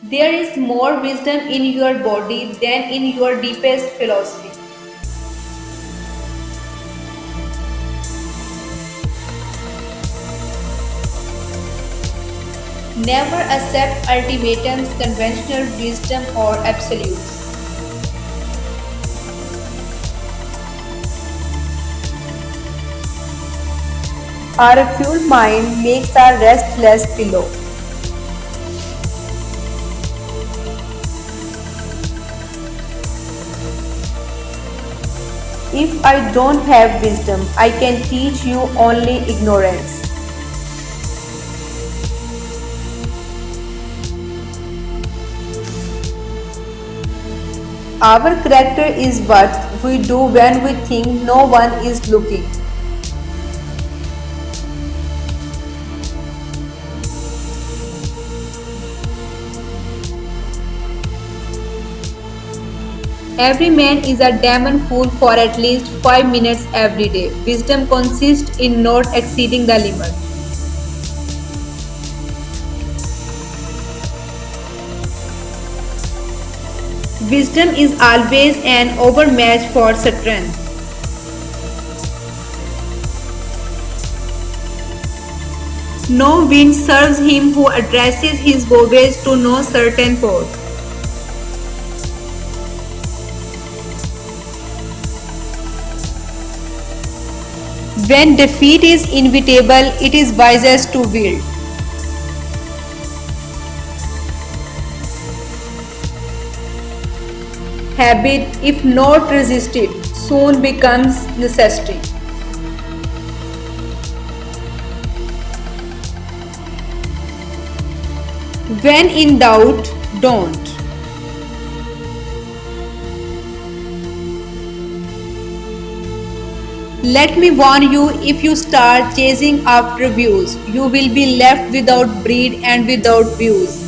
There is more wisdom in your body than in your deepest philosophy. Never accept ultimatums, conventional wisdom, or absolutes. Our fueled mind makes our restless pillow. If I don't have wisdom, I can teach you only ignorance. Our character is what we do when we think no one is looking. Every man is a demon fool for at least 5 minutes every day. Wisdom consists in not exceeding the limit. Wisdom is always an overmatch for strength. No wind serves him who addresses his voyage to no certain port. When defeat is inevitable, it is wisest to wield. Habit, if not resisted, soon becomes necessity. When in doubt, don't. Let me warn you, if you start chasing after views, you will be left without breed and without views.